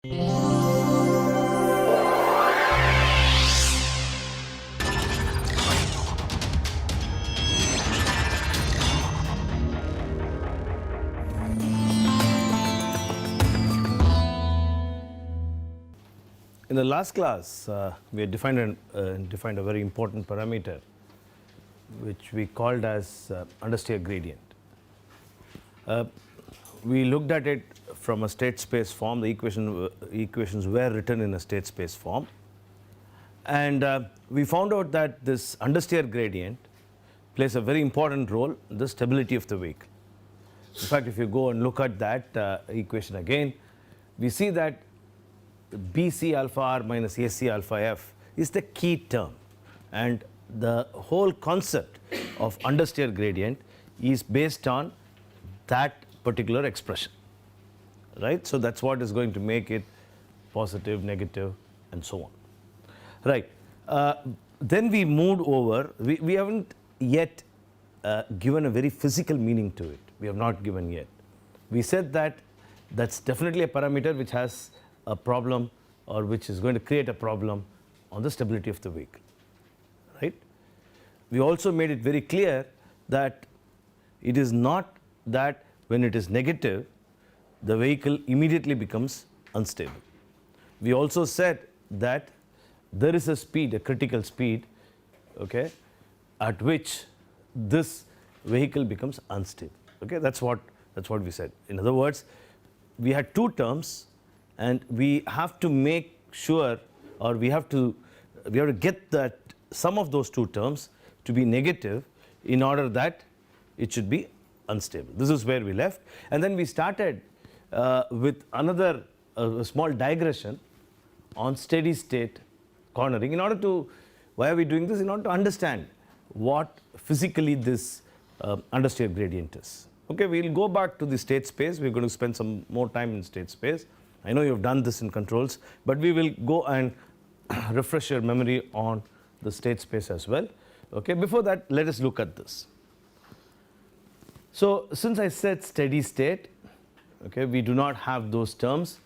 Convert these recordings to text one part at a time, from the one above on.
In the last class, we had defined a very important parameter which we called as understeer gradient. We looked at it from a state space form. The equations were written in a state space form. And we found out that this understeer gradient plays a very important role in the stability of the vehicle. In fact, if you go and look at that equation again, we see that BC alpha r minus AC alpha f is the key term, and the whole concept of understeer gradient is based on that particular expression, right? So that's what is going to make it positive, negative, and so on, right? Then we moved over. We haven't yet given a very physical meaning to it. We have not given yet. We said that that's definitely a parameter which has a problem, or which is going to create a problem on the stability of the vehicle, right? We also made it very clear that it is not that when it is negative, the vehicle immediately becomes unstable. We also said that there is a speed, a critical speed, okay, at which this vehicle becomes unstable. Okay, that's what we said. In other words, we had two terms, and we have to make sure, or we have to get that sum of those two terms to be negative in order that it should be unstable. This is where we left, and then we started with another small digression on steady state cornering. In order to, why are we doing this? In order to understand what physically this understeer gradient is. Okay, we'll go back to the state space. We're going to spend some more time in state space. I know you've done this in controls, but we will go and refresh your memory on the state space as well. Okay, before that, let us look at this. So since I said steady state, okay, we do not have those terms.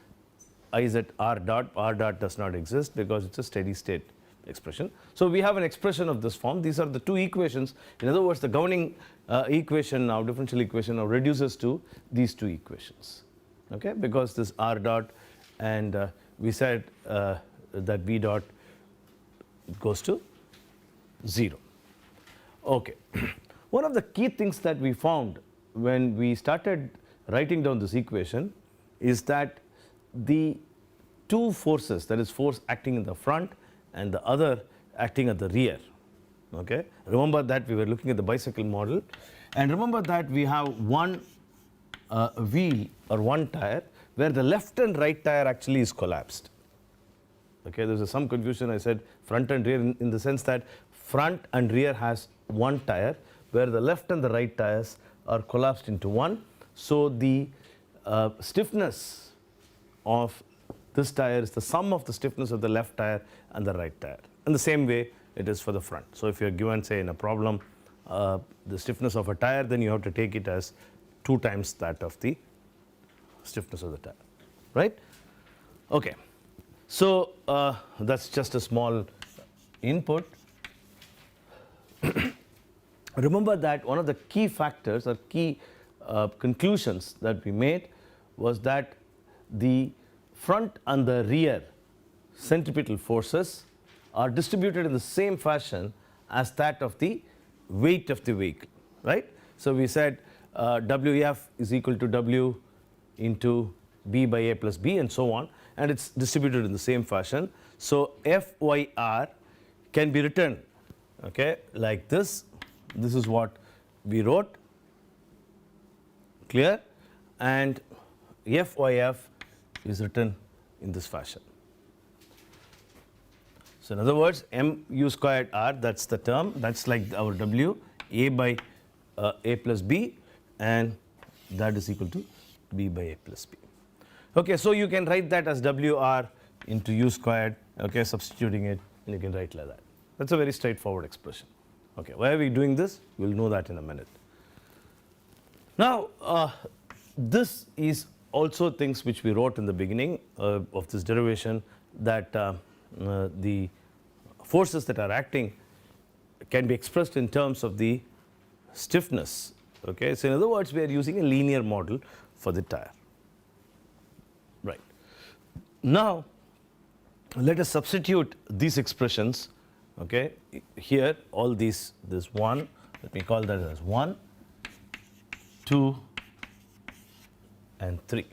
I is at r dot does not exist because it's a steady state expression. So we have an expression of this form. These are the two equations. In other words, the governing equation now, differential equation now reduces to these two equations. Okay, because this r dot, and we said that v dot goes to 0. Okay. One of the key things that we found when we started writing down this equation is that the two forces, that is force acting in the front and the other acting at the rear. Okay. Remember that we were looking at the bicycle model, and remember that we have one wheel or one tire where the left and right tire actually is collapsed. Okay, there's some confusion. I said front and rear in the sense that front and rear has one tire where the left and the right tires are collapsed into one. So the stiffness of this tire is the sum of the stiffness of the left tire and the right tire. In the same way it is for the front. So if you're given, say, in a problem the stiffness of a tire, then you have to take it as 2 times that of the stiffness of the tire, right? Okay, so that's just a small input. Remember that one of the key factors or key conclusions that we made was that the front and the rear centripetal forces are distributed in the same fashion as that of the weight of the vehicle, right? So we said Wf is equal to W into B by A plus B and so on, and it's distributed in the same fashion. So Fyr can be written, okay, like this. This is what we wrote, clear, and Fyf is written in this fashion. So in other words, mu squared r, that's the term, that's like our W, A by A plus B, and that is equal to B by A plus B. Okay, so you can write that as Wr into u squared, okay, substituting it, and you can write like that. That's a very straightforward expression. Okay, why are we doing this? We'll know that in a minute. Now, this is also things which we wrote in the beginning of this derivation, that the forces that are acting can be expressed in terms of the stiffness. Okay, so in other words, we are using a linear model for the tire. Right. Now, let us substitute these expressions. Okay, here all these, this 1, let me call that as 1, 2, and 3.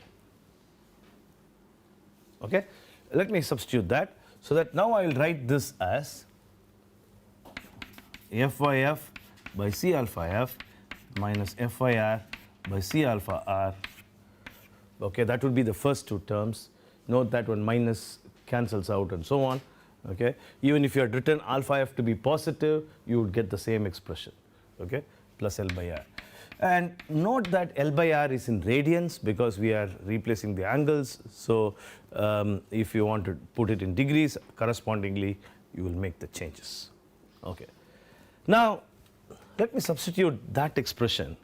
Okay, let me substitute that, so that now I will write this as FYF by C alpha F minus FYR by C alpha R. Okay, that would be the first two terms. Note that one minus cancels out and so on. Okay, even if you had written alpha F to be positive, you would get the same expression. Okay, plus L by R. And note that L by R is in radians because we are replacing the angles. So if you want to put it in degrees, correspondingly, you will make the changes. Okay. Now, let me substitute that expression,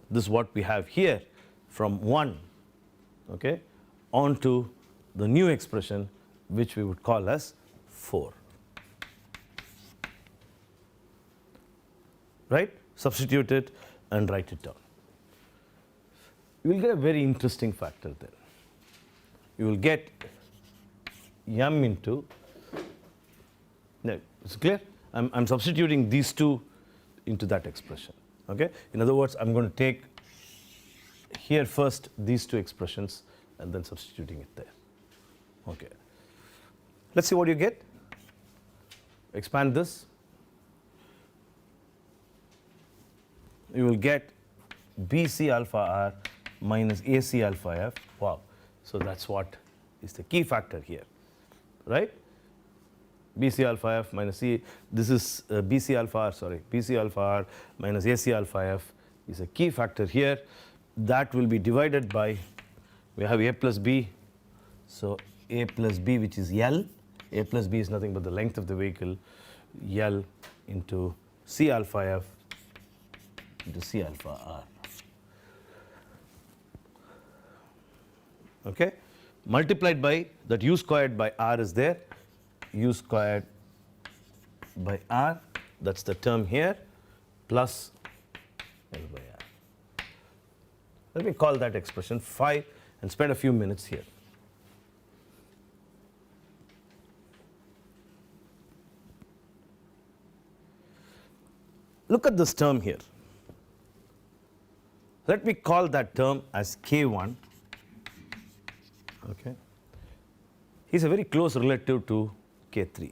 this is what we have here, from 1, okay, onto the new expression, which we would call as 4. Right? Substitute it and write it down. You will get a very interesting factor then. You will get m into, no, it's clear? I'm substituting these two into that expression. Okay? In other words, I'm going to take here first these two expressions and then substituting it there. Okay. Let's see what you get. Expand this. You will get BC alpha R minus AC alpha F. Wow. So that's what is the key factor here. Right? BC alpha F minus C, this is BC alpha R, sorry, BC alpha R minus AC alpha F is a key factor here. That will be divided by, we have A plus B, so A plus B, which is L. A plus B is nothing but the length of the vehicle, L into C alpha F into C alpha R. Okay? Multiplied by that U squared by R is there. U squared by R, that's the term here, plus L by R. Let me call that expression phi and spend a few minutes here. Look at this term here. Let me call that term as K1. Okay. He's a very close relative to K3.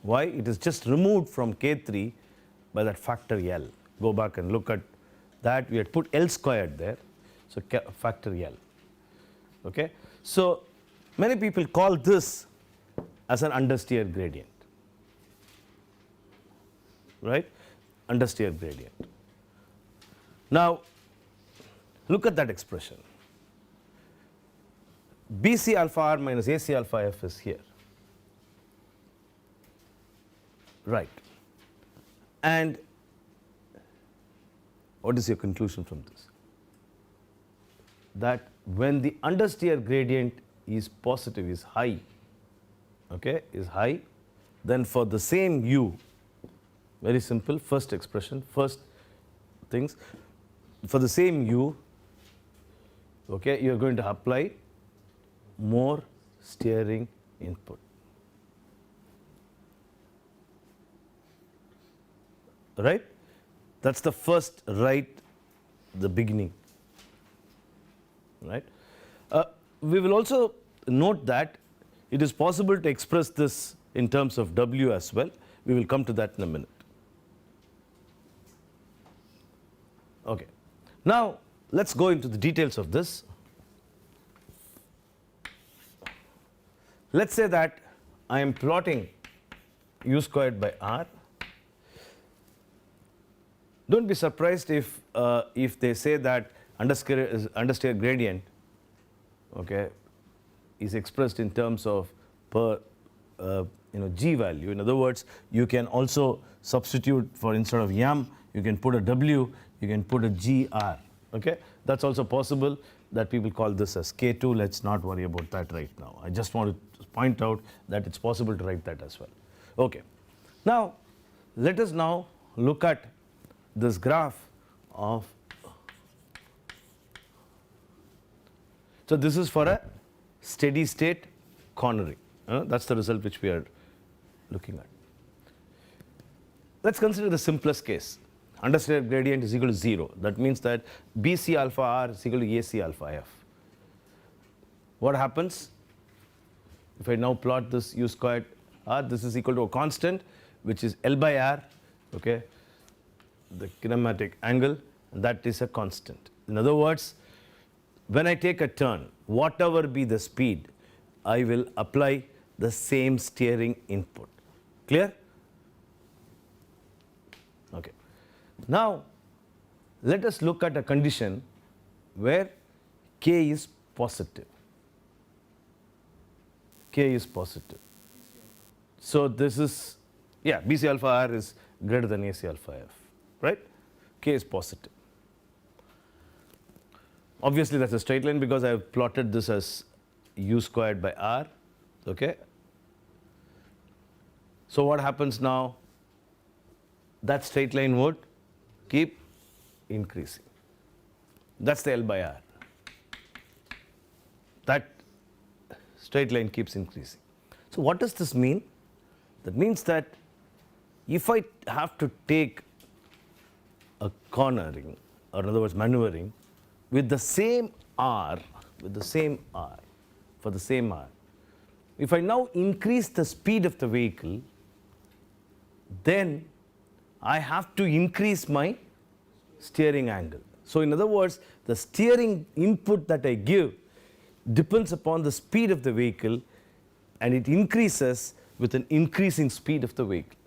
Why? It is just removed from K3 by that factor L. Go back and look at that. We had put L squared there, so factor L. Okay? So many people call this as an understeer gradient. Right? Understeer gradient. Now, look at that expression. BC alpha R minus AC alpha F is here. Right. And what is your conclusion from this? That when the understeer gradient is positive, is high, okay, is high, then for the same U, very simple, first expression, first things, for the same U, okay, you are going to apply more steering input. Right? That's the first right, the beginning. Right? We will also note that it is possible to express this in terms of W as well. We will come to that in a minute. Okay. Now, let's go into the details of this. Let's say that I am plotting U squared by R. Don't be surprised if they say that understeer gradient, okay, is expressed in terms of per G value. In other words, you can also substitute for, instead of m, you can put a W, you can put a GR. Okay, that's also possible that people call this as K2. Let's not worry about that right now. I just want to point out that it's possible to write that as well. Okay, now let us now look at this graph of. So this is for a steady state cornering. That's the result which we are looking at. Let's consider the simplest case. Understated gradient is equal to 0. That means that BC alpha R is equal to AC alpha F. What happens? If I now plot this U squared R, this is equal to a constant, which is L by R, okay, the kinematic angle, and that is a constant. In other words, when I take a turn, whatever be the speed, I will apply the same steering input. Clear? Okay. Now, let us look at a condition where K is positive. K is positive. So this is, yeah, BC alpha R is greater than AC alpha F, right? K is positive. Obviously, that's a straight line because I have plotted this as U squared by R, okay? So what happens now? That straight line would keep increasing. That's the L by R. That straight line keeps increasing. So what does this mean? That means that if I have to take a cornering, or in other words maneuvering, with the same R, for the same R, if I now increase the speed of the vehicle, then I have to increase my steering angle. So in other words, the steering input that I give depends upon the speed of the vehicle, and it increases with an increasing speed of the vehicle.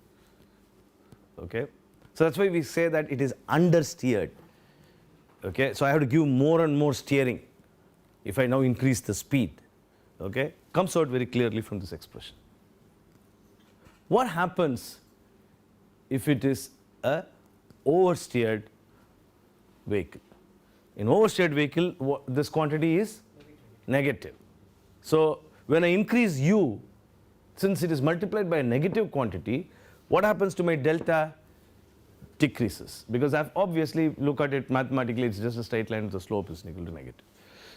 Okay? So that's why we say that it is understeered. Okay? So I have to give more and more steering if I now increase the speed. Okay? Comes out very clearly from this expression. What happens if it is a oversteered vehicle? In oversteered vehicle, this quantity is negative. So when I increase U, since it is multiplied by a negative quantity, what happens to my delta? Decreases, because I've obviously look at it mathematically, it's just a straight line, the slope is equal to negative.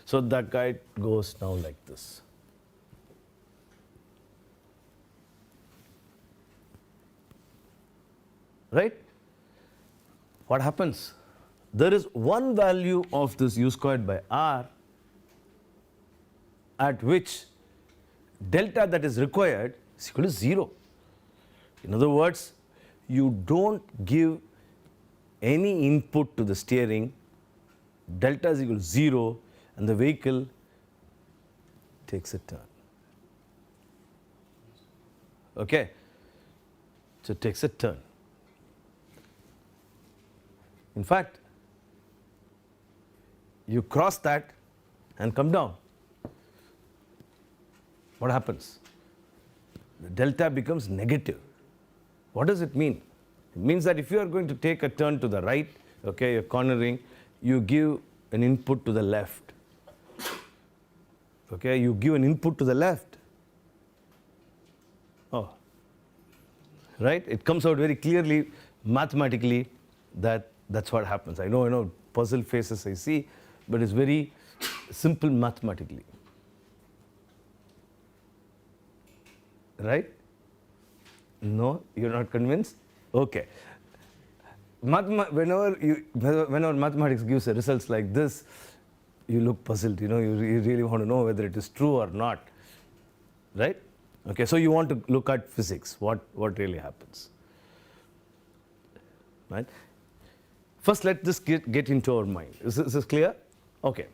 So that guy goes now like this. Right? What happens? There is one value of this U squared by R at which delta that is required is equal to 0. In other words, you don't give any input to the steering, delta is equal to 0, and the vehicle takes a turn. Okay? So it takes a turn. In fact, you cross that and come down. What happens? The delta becomes negative. What does it mean? It means that if you are going to take a turn to the right, okay, you're cornering, you give an input to the left. Okay, you give an input to the left. Oh, right? It comes out very clearly mathematically that that's what happens. I know, puzzle faces I see, but it's very simple mathematically. Right? No, you're not convinced? Okay. Whenever mathematics gives results like this, you look puzzled. You really want to know whether it is true or not. Right? Okay, so you want to look at physics, what really happens. Right? First, let this get into our mind. Is this clear? Okay.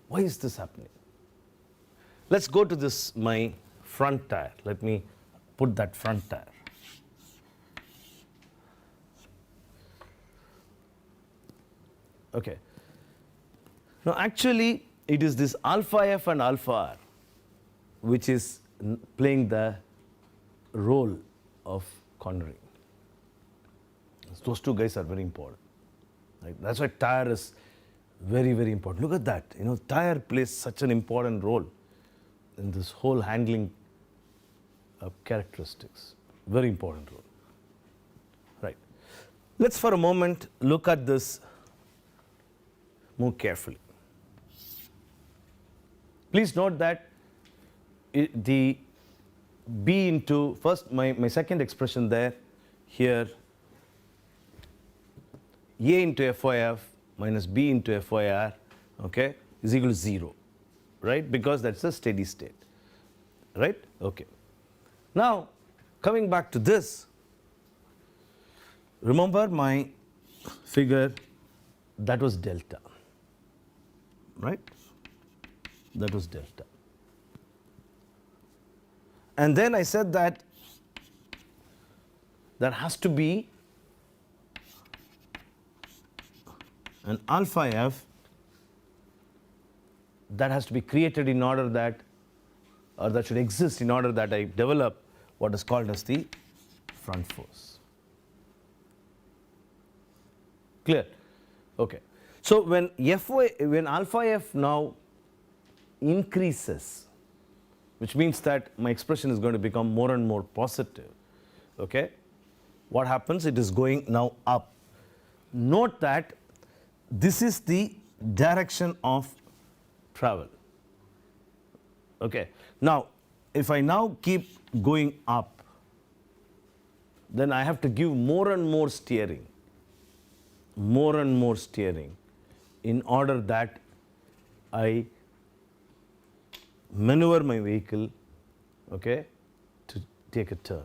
Why is this happening? Let's go to this, my front tire. Let me put that front tire. Okay. Now, actually, it is this alpha F and alpha R which is playing the role of cornering. Those two guys are very important. Right? That's why tire is Very, very important. Look at that. Tire plays such an important role in this whole handling characteristics. Very important role. Right. Let's for a moment look at this more carefully. Please note that the B into, first my second expression there, here, A into FYF minus B into FYR, okay, is equal to 0, right? Because that's a steady state, right? Okay. Now, coming back to this, remember my figure, that was delta, right? That was delta. And then I said that there has to be an alpha f that has to be created in order that, or that should exist in order that I develop what is called as the front force. Clear? Okay. So when alpha f now increases, which means that my expression is going to become more and more positive, okay? What happens? It is going now up. Note that this is the direction of travel, okay? Now, if I now keep going up, then I have to give more and more steering in order that I maneuver my vehicle, okay, to take a turn,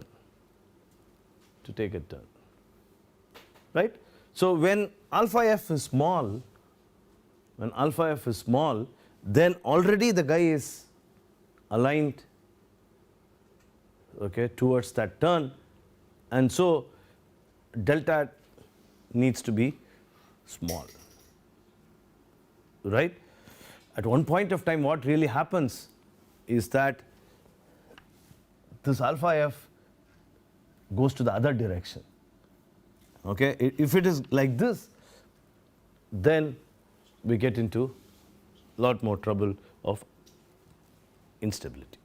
right? So when alpha f is small, then already the guy is aligned, okay, towards that turn, and so delta needs to be small, right? At one point of time, what really happens is that this alpha f goes to the other direction, okay? If it is like this, then we get into a lot more trouble of instability,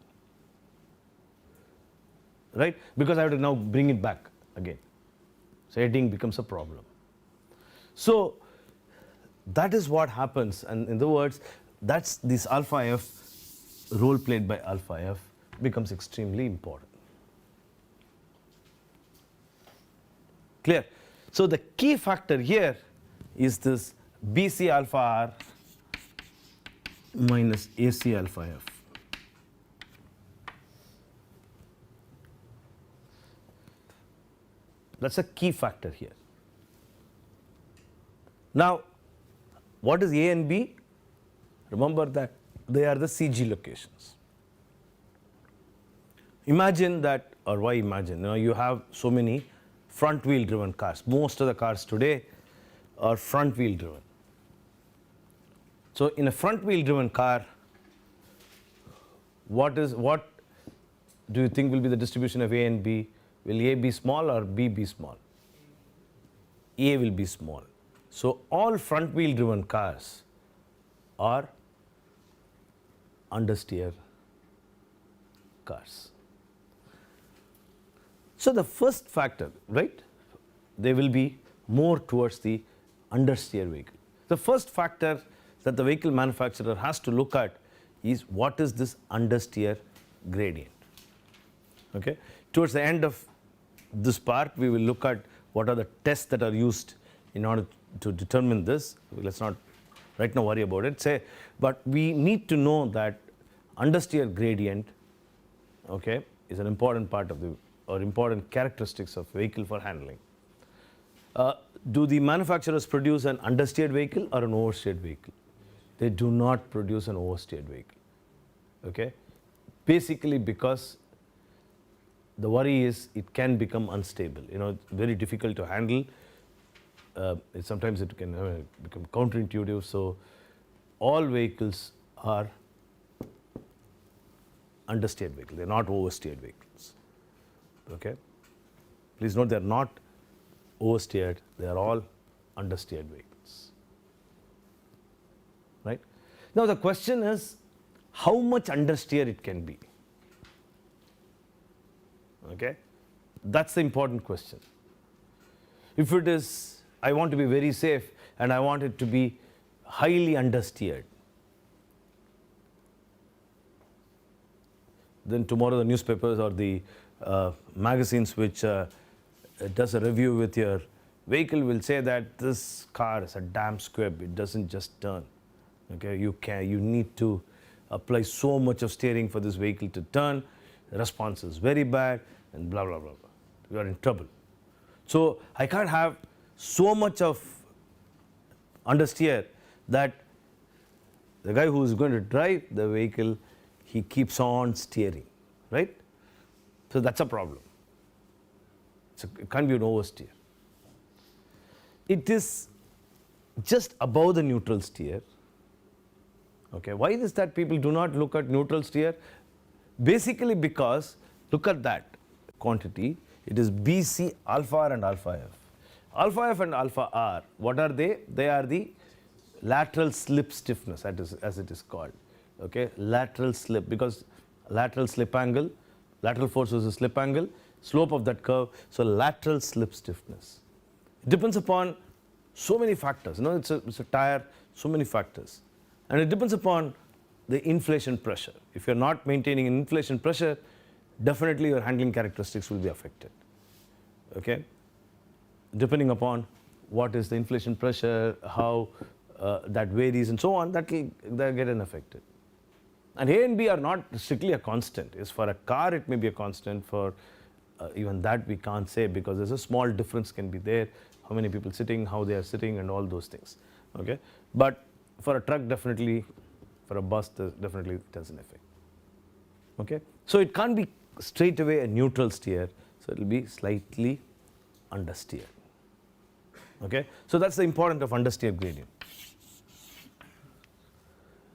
right? Because I have to now bring it back again. So heading becomes a problem. So that is what happens, and in other words, that's this alpha f, role played by alpha f, becomes extremely important. Clear? So the key factor here is this BC alpha r minus AC alpha f. That's a key factor here. Now, what is A and B? Remember that they are the CG locations. Imagine that, or why imagine? You have so many front wheel driven cars. Most of the cars today are front wheel driven. So in a front wheel driven car, what do you think will be the distribution of A and B? Will A be small or B be small? A will be small. So all front wheel driven cars are understeer cars. So the first factor, right, they will be more towards the understeer vehicle. The first factor that the vehicle manufacturer has to look at is what is this understeer gradient. Okay? Towards the end of this part, we will look at what are the tests that are used in order to determine this. Let's not right now worry about it. But we need to know that understeer gradient, okay, is an important part of the, or important characteristics of vehicle for handling. Do the manufacturers produce an understeered vehicle or an oversteered vehicle? They do not produce an oversteered vehicle. Okay? Basically because the worry is it can become unstable. It's very difficult to handle. Sometimes it can become counterintuitive. So all vehicles are understeered vehicles. They are not oversteered vehicles. Okay? Please note they are not oversteered. They are all understeered vehicles. Now the question is how much understeer it can be. Okay? That's the important question. If it is, I want to be very safe and I want it to be highly understeered, then tomorrow the newspapers or the magazines which does a review with your vehicle will say that this car is a damn squib, it doesn't just turn. Okay, you need to apply so much of steering for this vehicle to turn, the response is very bad, and blah blah blah blah. You are in trouble. So I can't have so much of understeer that the guy who is going to drive the vehicle, he keeps on steering, right? So that's a problem. It can't be an oversteer. It is just above the neutral steer. Okay, why is that people do not look at neutral steer? Basically because, look at that quantity, it is BC, alpha R and alpha F. Alpha F and alpha R, what are they? They are the lateral slip stiffness, as it is called. Okay, lateral slip, because lateral slip angle, lateral force versus slip angle, slope of that curve, so lateral slip stiffness. It depends upon so many factors, you know, it's a tire, so many factors. And it depends upon the inflation pressure. If you're not maintaining an inflation pressure, definitely your handling characteristics will be affected. Okay? Depending upon what is the inflation pressure, how that varies and so on, that will get affected. And A and B are not strictly a constant. Is for a car it may be a constant, for even that we can't say, because there's a small difference can be there, how many people sitting, how they are sitting and all those things. Okay? But for a truck definitely, for a bus definitely it has an effect. Okay? So it can't be straight away a neutral steer, so it will be slightly understeer. Okay? So that's the importance of understeer gradient.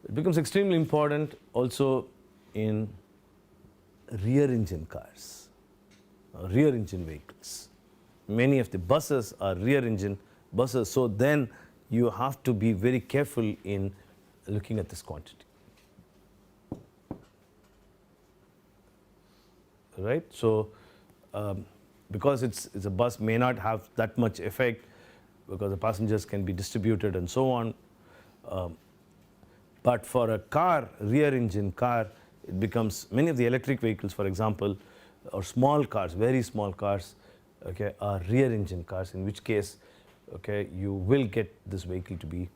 It becomes extremely important also in rear engine cars, rear engine vehicles. Many of the buses are rear engine buses, so then you have to be very careful in looking at this quantity. Right? So because it's a bus may not have that much effect, because the passengers can be distributed and so on. But for a car, rear engine car, it becomes, many of the electric vehicles, for example, or small cars, very small cars, okay, are rear engine cars, in which case, okay, you will get this vehicle to be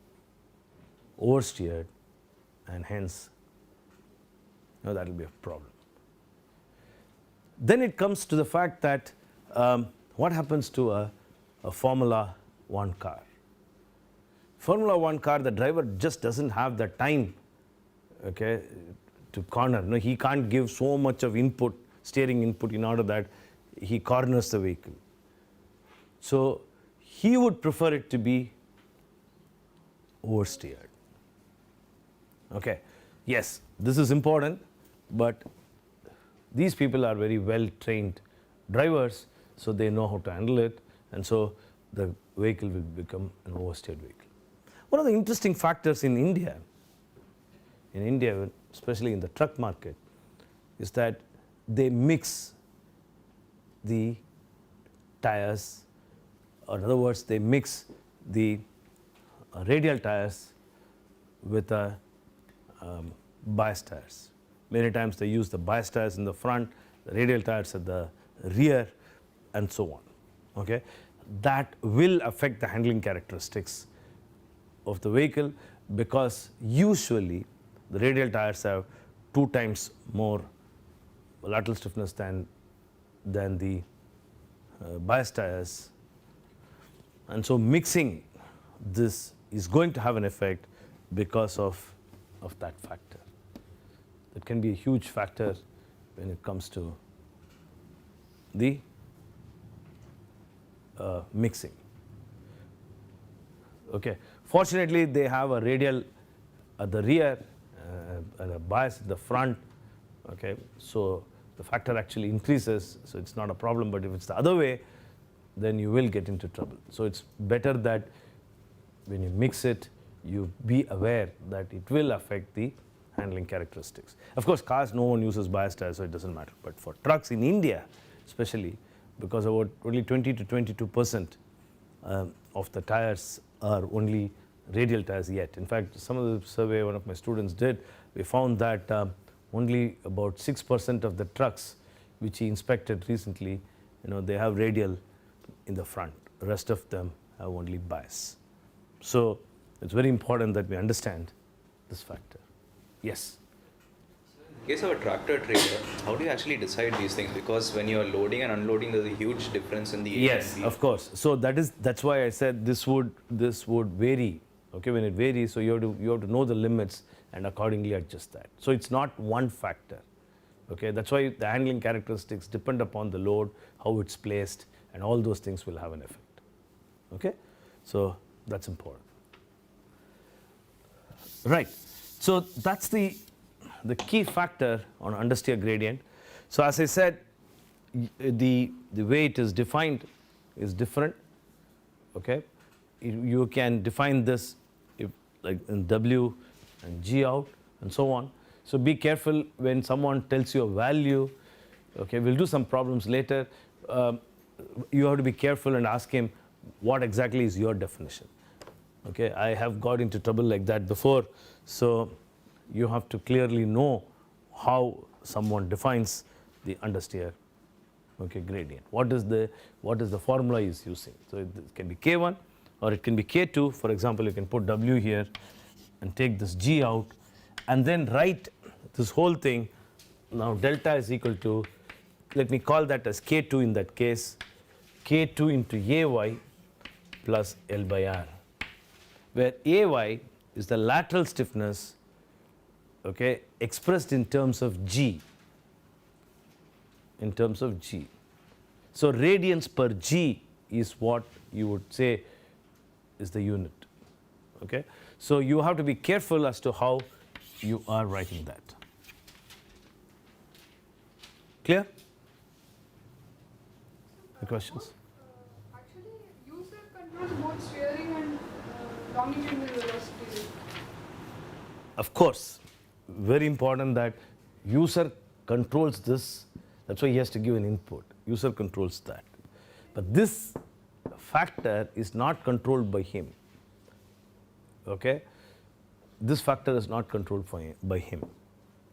oversteered, and hence, that will be a problem. Then it comes to the fact that what happens to a Formula 1 car? Formula 1 car, the driver just doesn't have the time, okay, to corner. No, he can't give so much of input, steering input, in order that he corners the vehicle. So he would prefer it to be oversteered. Okay. Yes, this is important, but these people are very well trained drivers, so they know how to handle it, and so the vehicle will become an oversteered vehicle. One of the interesting factors in India, especially in the truck market, is that they mix the tires, or in other words, they mix the radial tires with bias tires. Many times they use the bias tires in the front, the radial tires at the rear, and so on. Okay? That will affect the handling characteristics of the vehicle, because usually the radial tires have 2 times more lateral stiffness than the bias tires, and so mixing this is going to have an effect because of that factor. That can be a huge factor when it comes to the mixing. Okay. Fortunately, they have a radial at the rear and a bias at the front. Okay. So the factor actually increases, so it's not a problem. But if it's the other way, then you will get into trouble. So it's better that when you mix it, you be aware that it will affect the handling characteristics. Of course, cars, no one uses bias tires, so it doesn't matter. But for trucks in India, especially, because about only 20 to 22% of the tires are only radial tires yet. In fact, some of the survey one of my students did, we found that only about 6% of the trucks which he inspected recently, they have radial in the front. The rest of them have only bias. So it's very important that we understand this factor. Yes. In case of a tractor trailer, how do you actually decide these things? Because when you're loading and unloading, there's a huge difference in the Yes, of course. So that's why I said this would vary. Okay, when it varies, so you have to know the limits and accordingly adjust that. So it's not one factor. Okay, that's why the handling characteristics depend upon the load, how it's placed, and all those things will have an effect. Okay, so that's important. Right. So that's the key factor on understeer gradient. So as I said, the way it is defined is different. Okay, you can define this like in W and G out and so on. So be careful when someone tells you a value. Okay, we'll do some problems later. You have to be careful and ask him what exactly is your definition. Okay, I have got into trouble like that before. So you have to clearly know how someone defines the understeer, okay, gradient. What is the formula he is using? So it can be K1 or it can be K2. For example, you can put W here and take this G out and then write this whole thing. Now delta is equal to, let me call that as K2 in that case, K2 into AY plus L by R, where AY is the lateral stiffness, okay, expressed in terms of G. In terms of G. So radians per G is what you would say is the unit. Okay? So you have to be careful as to how you are writing that. Clear? The questions? Actually, user controls both steering and longitudinal velocity. Of course, very important that user controls this. That's why he has to give an input. User controls that. But this factor is not controlled by him. Okay? This factor is not controlled by him.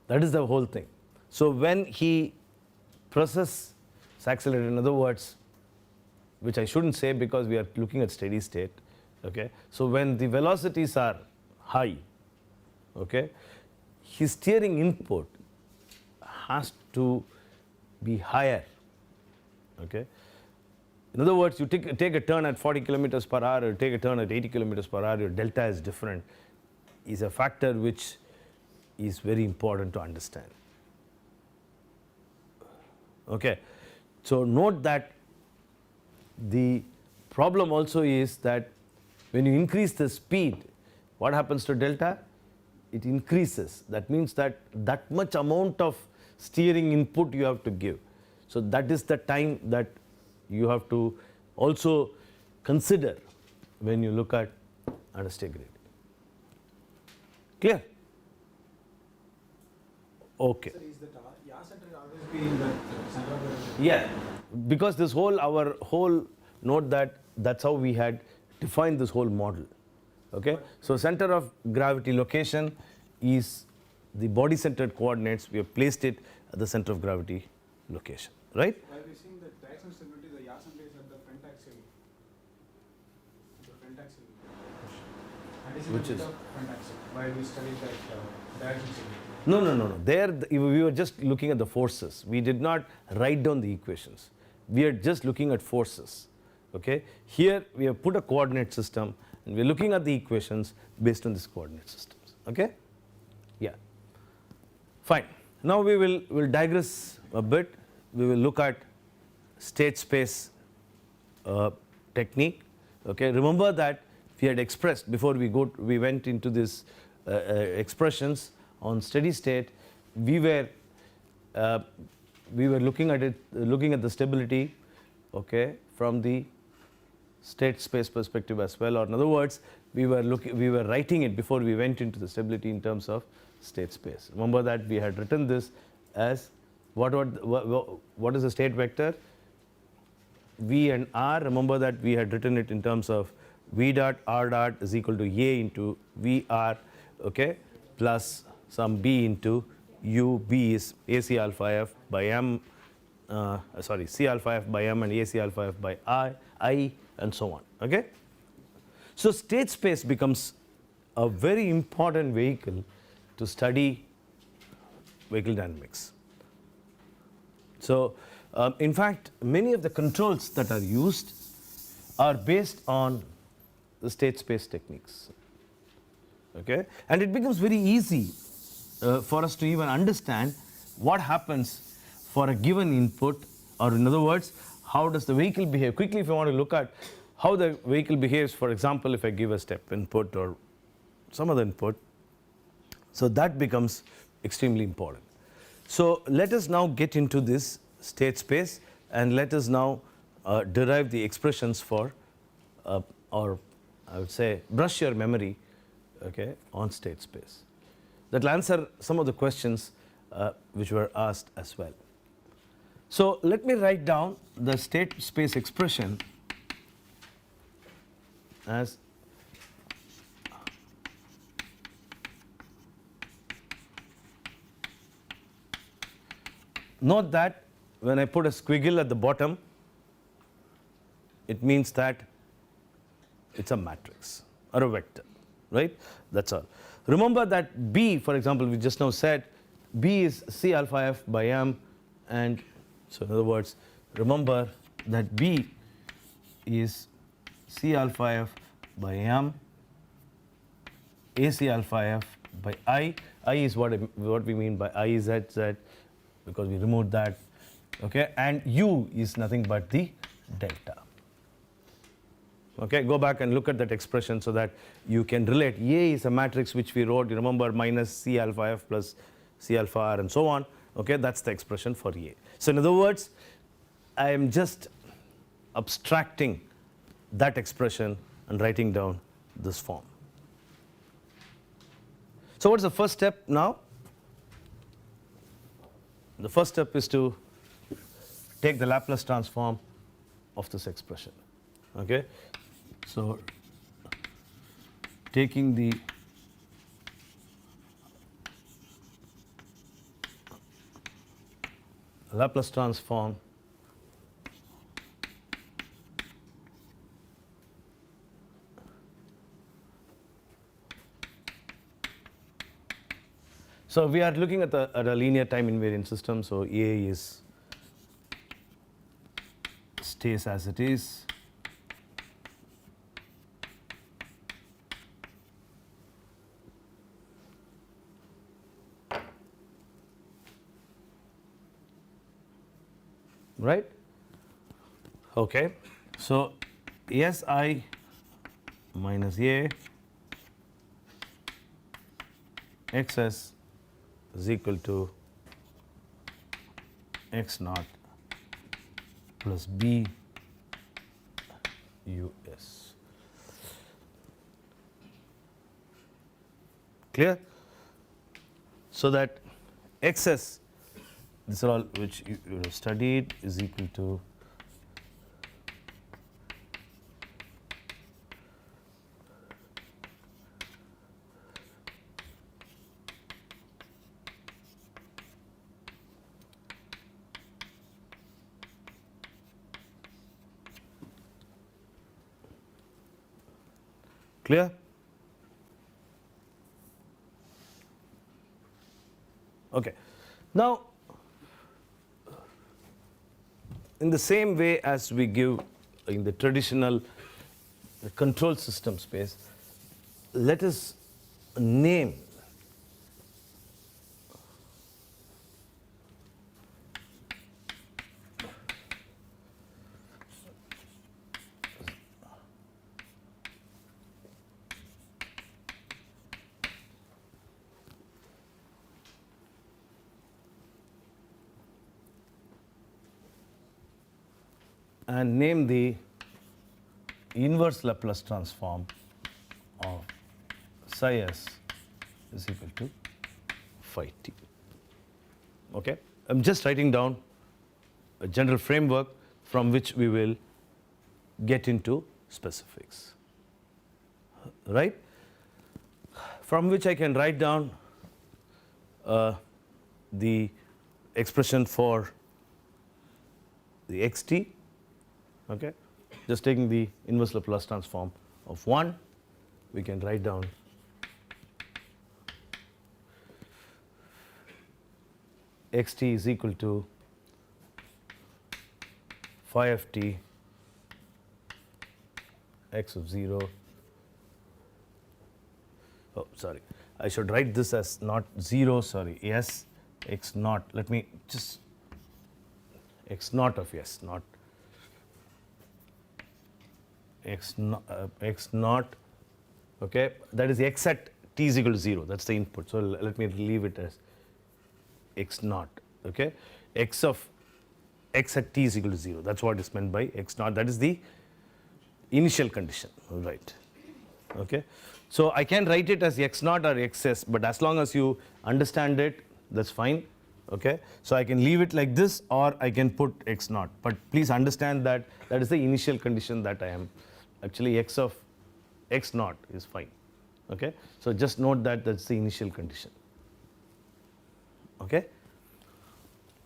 That is the whole thing. So when he presses his accelerator, in other words, which I shouldn't say because we are looking at steady state. Okay? So when the velocities are high, okay, his steering input has to be higher. Okay? In other words, you take a turn at 40 kilometers per hour or take a turn at 80 kilometers per hour, your delta is different, is a factor which is very important to understand. Okay. So note that the problem also is that when you increase the speed, what happens to delta? It increases. That means that much amount of steering input you have to give. So that is the time that you have to also consider when you look at understeer gradient. Clear? Okay. Sir, is that yaw center always be in that center of the... Yeah, because this our whole note that's how we had defined this whole model. Okay, so center of gravity location is the body centered coordinates. We have placed it at the center of gravity location, right? While we seeing the direction stability, the yaw center is at the front axle. The front axle. And this is Which the is? bit of front axle. While we studied that direction stability. No. There we were just looking at the forces. We did not write down the equations. We are just looking at forces. Okay. Here we have put a coordinate system and we are looking at the equations based on this coordinate systems. Okay. Yeah. Fine. Now we'll digress a bit. We will look at state space technique. Okay. Remember that we had expressed before we went into this expressions on steady state. We were looking at the stability, okay, from the state space perspective as well. Or in other words, we were writing it before we went into the stability in terms of state space. Remember that we had written this as what is the state vector? V and R. Remember that we had written it in terms of V dot R dot is equal to A into VR, okay, plus some B into U. B is AC alpha F by M, C alpha F by M and AC alpha F by I and so on, okay. So state space becomes a very important vehicle to study vehicle dynamics. So in fact, many of the controls that are used are based on the state space techniques, okay, and it becomes very easy for us to even understand what happens for a given input, or in other words, how does the vehicle behave. Quickly, if you want to look at how the vehicle behaves, for example, if I give a step input or some other input, so that becomes extremely important. So let us now get into this state space, and let us now derive the expressions for, or I would say, brush your memory, okay, on state space. That will answer some of the questions which were asked as well. So let me write down the state space expression as note that when I put a squiggle at the bottom, it means that it's a matrix or a vector, right? That's all. Remember that B, for example, we just now said B is C alpha F by M, and so in other words, remember that B is C alpha F by M, AC alpha F by I. I is what we mean by I, Z, Z, because we removed that, okay, and U is nothing but the delta. Okay, go back and look at that expression so that you can relate. A is a matrix which we wrote, you remember, minus C alpha F plus C alpha R and so on. Okay, that's the expression for A. So in other words, I am just abstracting that expression and writing down this form. So what's the first step now? The first step is to take the Laplace transform of this expression. Okay, so taking the Laplace transform so we are looking at a linear time invariant system, so A stays as it is. Right? Okay. So Si minus A xs is equal to x naught plus b us. Clear? So that xs, these are all which you have studied, is equal to clear? Okay. Now, in the same way as we give in the traditional control system space, let us name the inverse Laplace transform of psi s is equal to phi t. Okay? I'm just writing down a general framework from which we will get into specifics. Right? From which I can write down the expression for the xt, okay? Just taking the inverse Laplace transform of 1, we can write down xt is equal to phi of t x of 0. Oh, sorry. I should write this as not 0, sorry, s x naught. Let me just x naught of s, not x naught, okay? That is x at t is equal to 0. That's the input. So let me leave it as x naught, okay? X at t is equal to 0. That's what is meant by x naught. That is the initial condition, right? Okay? So I can write it as x naught or xs, but as long as you understand it, that's fine. Okay? So I can leave it like this, or I can put x naught. But please understand that that is the initial condition that I am. Actually, x of x naught is fine. Okay? So just note that that's the initial condition. Okay?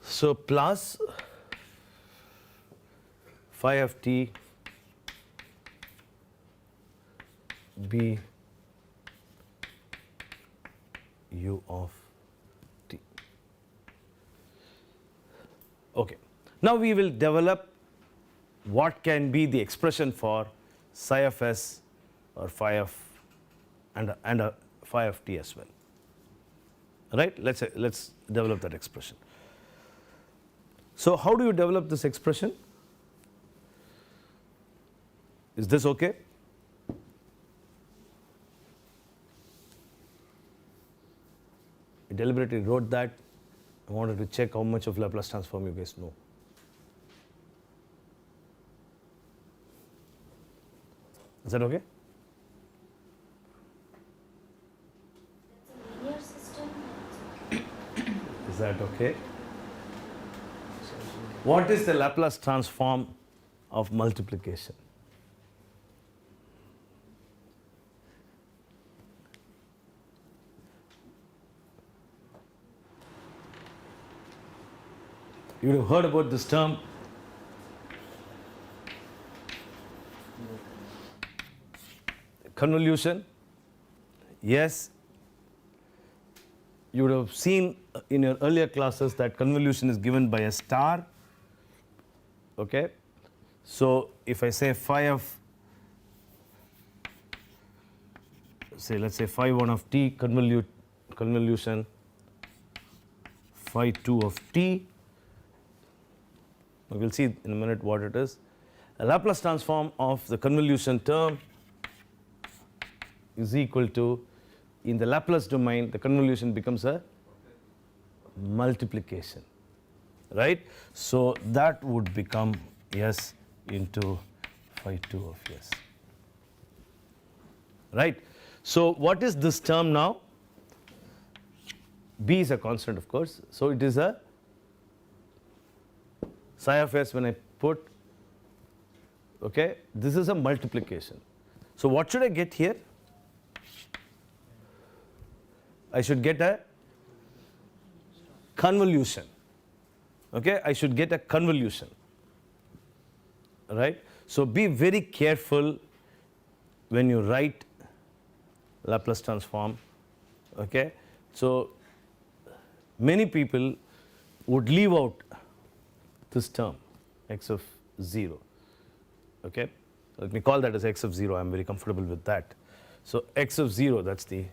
So plus phi of t be u of t. Okay. Now we will develop what can be the expression for psi of s or phi of and a phi of t as well. Right? Let's develop that expression. So how do you develop this expression? Is this okay? I deliberately wrote that. I wanted to check how much of Laplace transform you guys know. Is that okay? That's a linear system. Is that okay? What is the Laplace transform of multiplication? You would have heard about this term. Convolution. Yes. You would have seen in your earlier classes that convolution is given by a star. Okay. So if I say phi of, let's say phi 1 of t convolution phi 2 of t, we will see in a minute what it is. A Laplace transform of the convolution term is equal to, in the Laplace domain, the convolution becomes a multiplication, right? So that would become s into phi 2 of s, right? So what is this term now? B is a constant, of course. So it is a psi of s when I put, okay, this is a multiplication. So what should I get here? I should get a convolution. Okay, I should get a convolution. Right? So be very careful when you write Laplace transform. Okay? So many people would leave out this term x of 0. Okay? Let me call that as x of 0. I am very comfortable with that. So x of 0, that's the,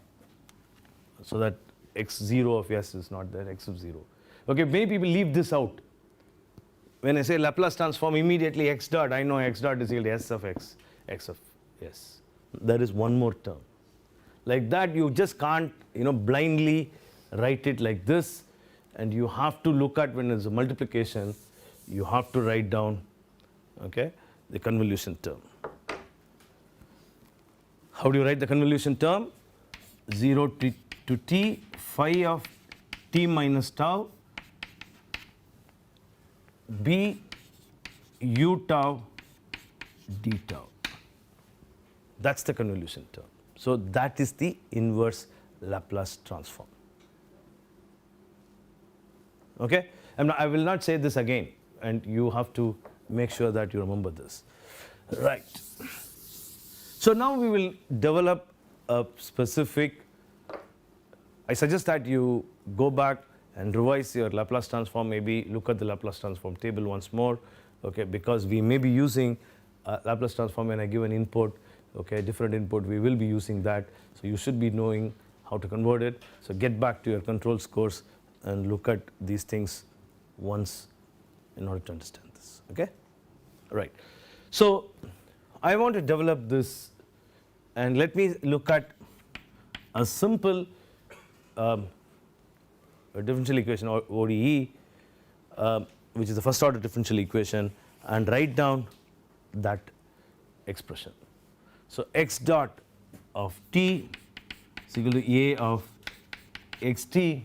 so that x0 of s is not there, x of 0. Okay, many people leave this out. When I say Laplace transform, immediately x dot, I know x dot is equal to s of x, x of s. There is one more term. Like that, you just can't, blindly write it like this, and you have to look at when it's a multiplication, you have to write down, okay, the convolution term. How do you write the convolution term? 0 to t phi of t minus tau b u tau d tau. That's the convolution term. So that is the inverse Laplace transform. Okay? I will not say this again, and you have to make sure that you remember this. Right. So now we will develop a specific. I suggest that you go back and revise your Laplace transform, maybe look at the Laplace transform table once more, okay, because we may be using Laplace transform when I give an input, okay, different input, we will be using that. So you should be knowing how to convert it. So get back to your controls course and look at these things once in order to understand this, okay? Right. So I want to develop this, and let me look at a simple a differential equation, or ODE, which is the first order differential equation, and write down that expression. So x dot of t is equal to a of xt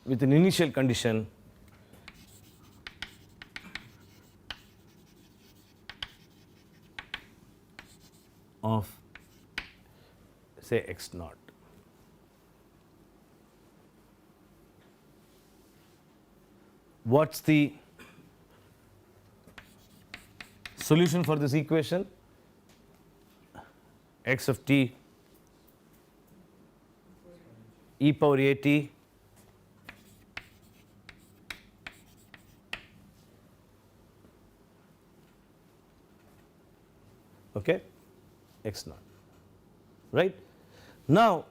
with an initial condition of, say, x naught. What's the solution for this equation? X of t e power a t okay, x naught, right? Now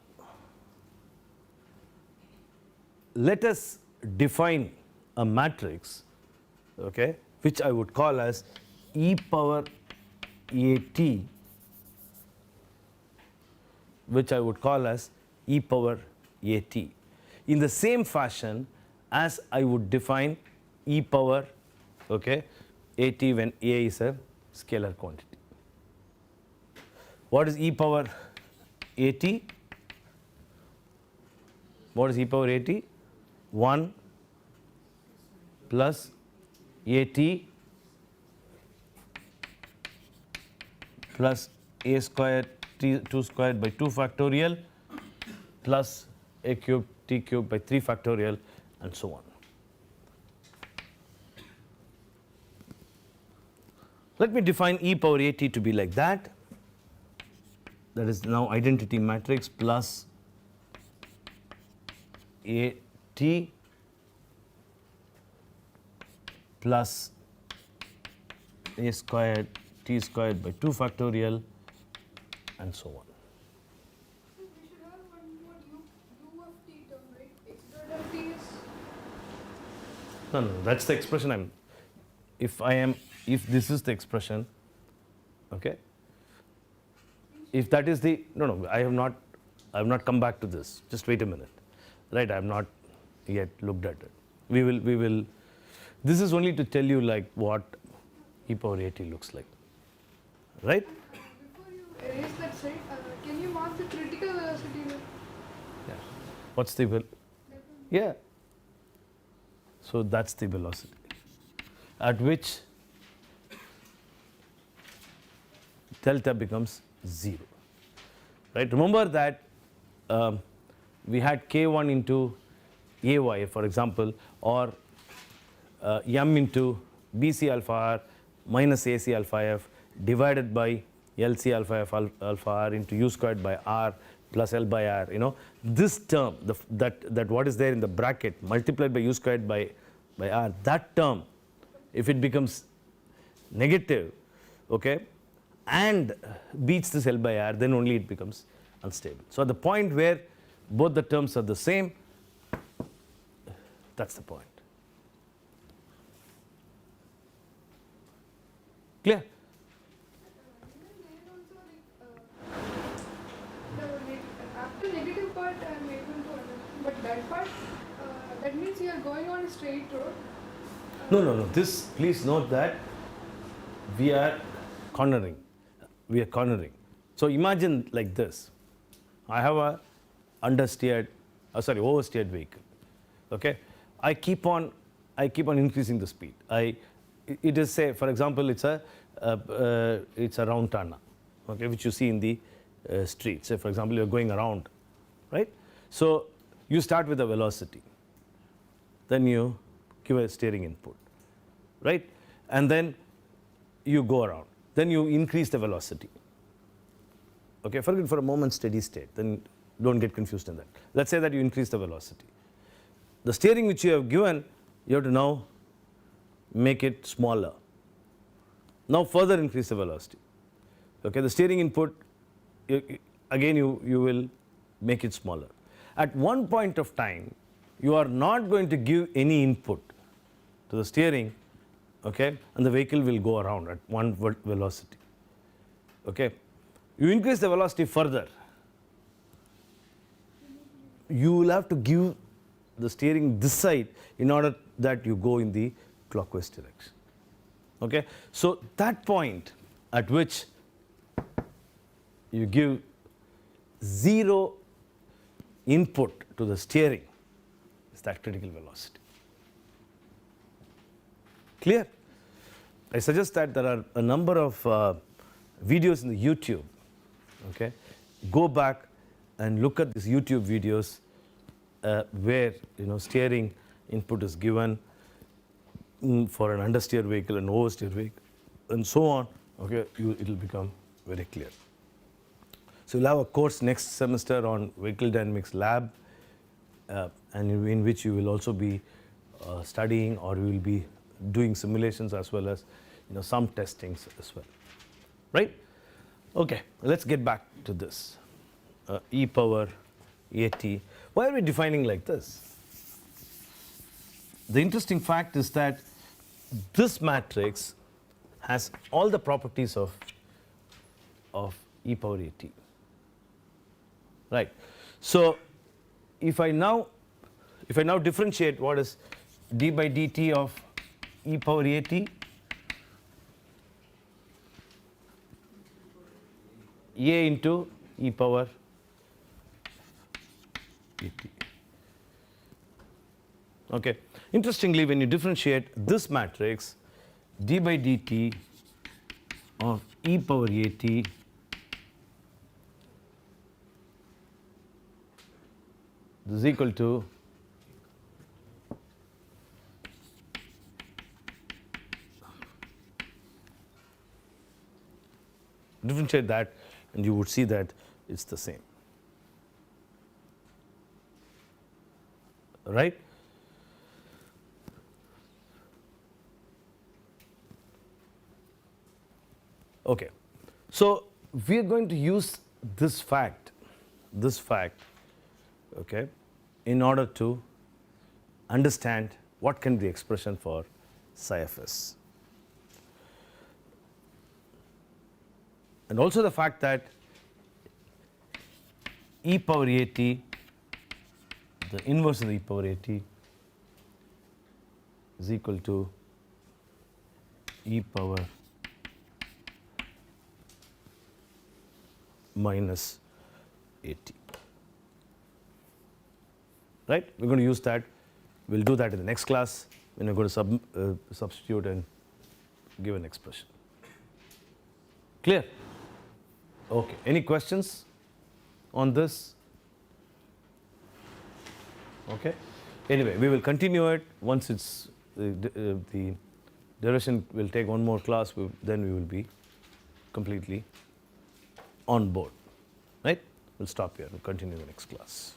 let us define a matrix, okay, which I would call as e power a t, which I would call as e power a t, in the same fashion as I would define e power, okay, a t when a is a scalar quantity. What is e power a t? What is e power a t? 1 plus a t plus a square t 2 squared by 2 factorial plus a cube t cube by 3 factorial, and so on. Let me define e power a t to be like that. That is now identity matrix plus a t plus a squared t squared by 2 factorial, and so on. We should have one more u of t term, right? X dot of t is. No, that's the expression if this is the expression, okay, if that is the, no, I have not come back to this, just wait a minute, right? I have not yet looked at it. We will, this is only to tell you like what e power a t looks like, right? Before you erase that side, can you mark the critical velocity here? Yeah. What's the yeah. So that's the velocity at which delta becomes 0, right? Remember that we had k1 into ay, for example, or m into bc alpha r minus ac alpha f divided by lc alpha f alpha r into u squared by r plus l by r. You know, this term, that what is there in the bracket multiplied by u squared by r, that term, if it becomes negative, okay, and beats this L by R, then only it becomes unstable. So at the point where both the terms are the same, that's the point. Clear? After negative part, I am able to understand. But that part, that means you are going on a straight road. No. This, please note that we are cornering. We are cornering. So imagine like this, I have a oversteered vehicle. Okay, I keep on increasing the speed. It is, say, for example, it's a round turner, okay, which you see in the street. Say, for example, you're going around, right? So you start with a velocity, then you give a steering input, right? And then you go around. Then you increase the velocity. Okay, forget for a moment steady state. Then don't get confused in that. Let's say that you increase the velocity. The steering which you have given, you have to now make it smaller. Now further increase the velocity. Okay, the steering input, again you will make it smaller. At one point of time, you are not going to give any input to the steering, okay, and the vehicle will go around at one velocity. Okay, you increase the velocity further, you will have to give the steering this side in order that you go in the clockwise direction. Okay, so that point at which you give zero input to the steering is that critical velocity. Clear? I suggest that there are a number of videos in the YouTube. Okay, go back and look at these YouTube videos where steering input is given for an understeer vehicle, an oversteer vehicle, and so on. Okay, it will become very clear. So you'll have a course next semester on vehicle dynamics lab, and in which you will also be studying, or you will be doing simulations as well as some testings as well, right? Okay, let's get back to this. E power at. Why are we defining like this? The interesting fact is that this matrix has all the properties of e power at. Right. So if I now differentiate what is d by dt of e power at, a into e power at. Okay. Interestingly, when you differentiate this matrix, d by dt of e power at is equal to differentiate that, and you would see that it's the same, right? Okay, so we are going to use this fact, okay, in order to understand what can be the expression for psi f s. And also the fact that e power at, the inverse of the e power at, is equal to e power minus at. Right? We're going to use that. We'll do that in the next class when we're going to substitute and give an expression. Clear? Okay. Any questions on this? Okay. Anyway, we will continue it once it's the duration will take one more class. Then we will be completely on board. Right? We'll stop here. We'll continue the next class.